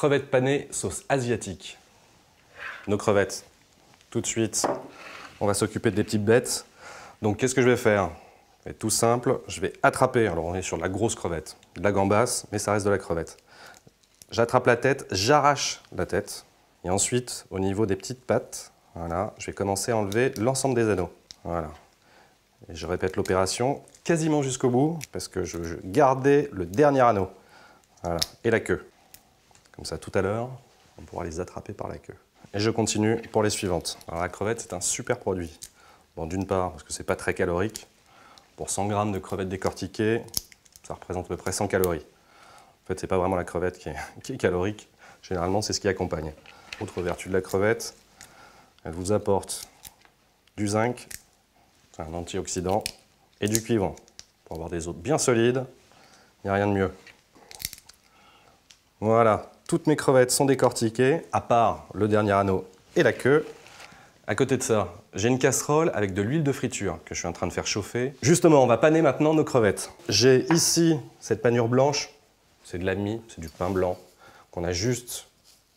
Crevettes panées sauce asiatique. Nos crevettes. Tout de suite, on va s'occuper des petites bêtes. Donc qu'est-ce que je vais faire? C'est tout simple, je vais attraper, alors on est sur de la grosse crevette, de la gambasse, mais ça reste de la crevette. J'attrape la tête, j'arrache la tête, et ensuite, au niveau des petites pattes, voilà, je vais commencer à enlever l'ensemble des anneaux. Voilà. Et je répète l'opération quasiment jusqu'au bout, parce que je veux garder le dernier anneau. Voilà, et la queue. Comme ça, tout à l'heure, on pourra les attraper par la queue. Et je continue pour les suivantes. Alors la crevette, c'est un super produit. Bon, d'une part, parce que c'est pas très calorique. Pour 100 g de crevettes décortiquées, ça représente à peu près 100 calories. En fait, c'est pas vraiment la crevette qui est calorique. Généralement, c'est ce qui accompagne. Autre vertu de la crevette, elle vous apporte du zinc, c'est un antioxydant, et du cuivre. Pour avoir des os bien solides, il n'y a rien de mieux. Voilà, toutes mes crevettes sont décortiquées, à part le dernier anneau et la queue. À côté de ça, j'ai une casserole avec de l'huile de friture que je suis en train de faire chauffer. Justement, on va paner maintenant nos crevettes. J'ai ici cette panure blanche, c'est de la mie, c'est du pain blanc, qu'on a juste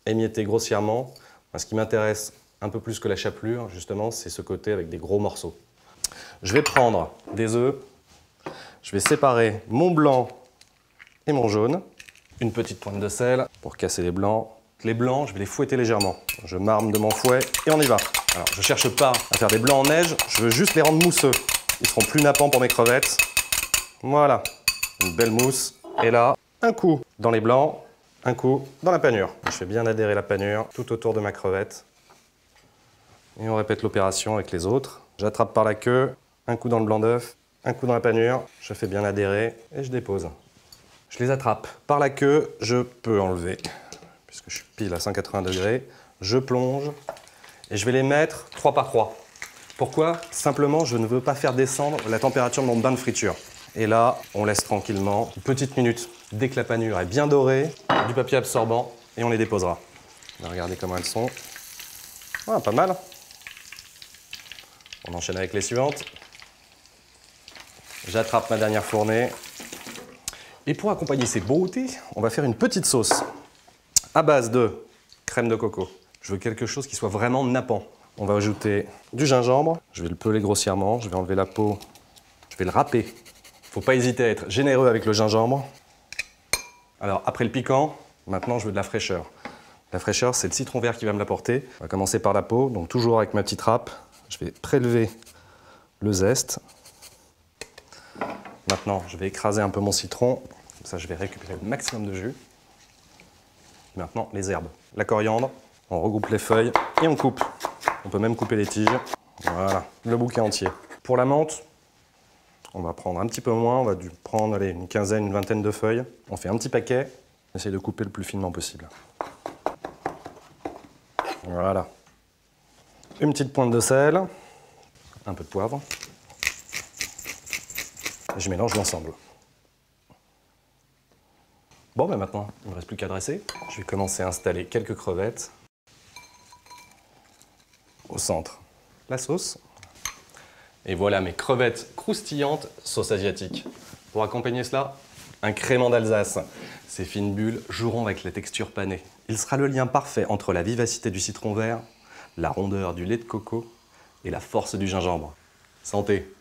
émietté grossièrement. Ce qui m'intéresse un peu plus que la chapelure, justement, c'est ce côté avec des gros morceaux. Je vais prendre des œufs, je vais séparer mon blanc et mon jaune. Une petite pointe de sel pour casser les blancs. Les blancs, je vais les fouetter légèrement. Je marme de mon fouet et on y va. Alors, je ne cherche pas à faire des blancs en neige, je veux juste les rendre mousseux. Ils seront plus nappants pour mes crevettes. Voilà, une belle mousse. Et là, un coup dans les blancs, un coup dans la panure. Je fais bien adhérer la panure tout autour de ma crevette. Et on répète l'opération avec les autres. J'attrape par la queue, un coup dans le blanc d'œuf, un coup dans la panure. Je fais bien adhérer et je dépose. Je les attrape par la queue, je peux enlever, puisque je suis pile à 180 degrés. Je plonge et je vais les mettre 3 par 3. Pourquoi? Simplement, je ne veux pas faire descendre la température de mon bain de friture. Et là, on laisse tranquillement une petite minute. Dès que la panure est bien dorée, du papier absorbant et on les déposera. On va regarder comment elles sont. Ah, pas mal. On enchaîne avec les suivantes. J'attrape ma dernière fournée. Et pour accompagner ces beautés, on va faire une petite sauce à base de crème de coco. Je veux quelque chose qui soit vraiment nappant. On va ajouter du gingembre. Je vais le peler grossièrement, je vais enlever la peau, je vais le râper. Il ne faut pas hésiter à être généreux avec le gingembre. Alors, après le piquant, maintenant je veux de la fraîcheur. La fraîcheur, c'est le citron vert qui va me l'apporter. On va commencer par la peau, donc toujours avec ma petite râpe. Je vais prélever le zeste. Maintenant, je vais écraser un peu mon citron. Comme ça, je vais récupérer le maximum de jus. Maintenant, les herbes. La coriandre, on regroupe les feuilles et on coupe. On peut même couper les tiges. Voilà, le bouquet entier. Pour la menthe, on va prendre un petit peu moins. On va prendre allez, une quinzaine, une vingtaine de feuilles. On fait un petit paquet. On essaie de couper le plus finement possible. Voilà. Une petite pointe de sel. Un peu de poivre. Et je mélange l'ensemble. Bon, ben maintenant, il ne me reste plus qu'à dresser. Je vais commencer à installer quelques crevettes. Au centre, la sauce. Et voilà mes crevettes croustillantes sauce asiatique. Pour accompagner cela, un crément d'Alsace. Ces fines bulles joueront avec la texture panée. Il sera le lien parfait entre la vivacité du citron vert, la rondeur du lait de coco et la force du gingembre. Santé!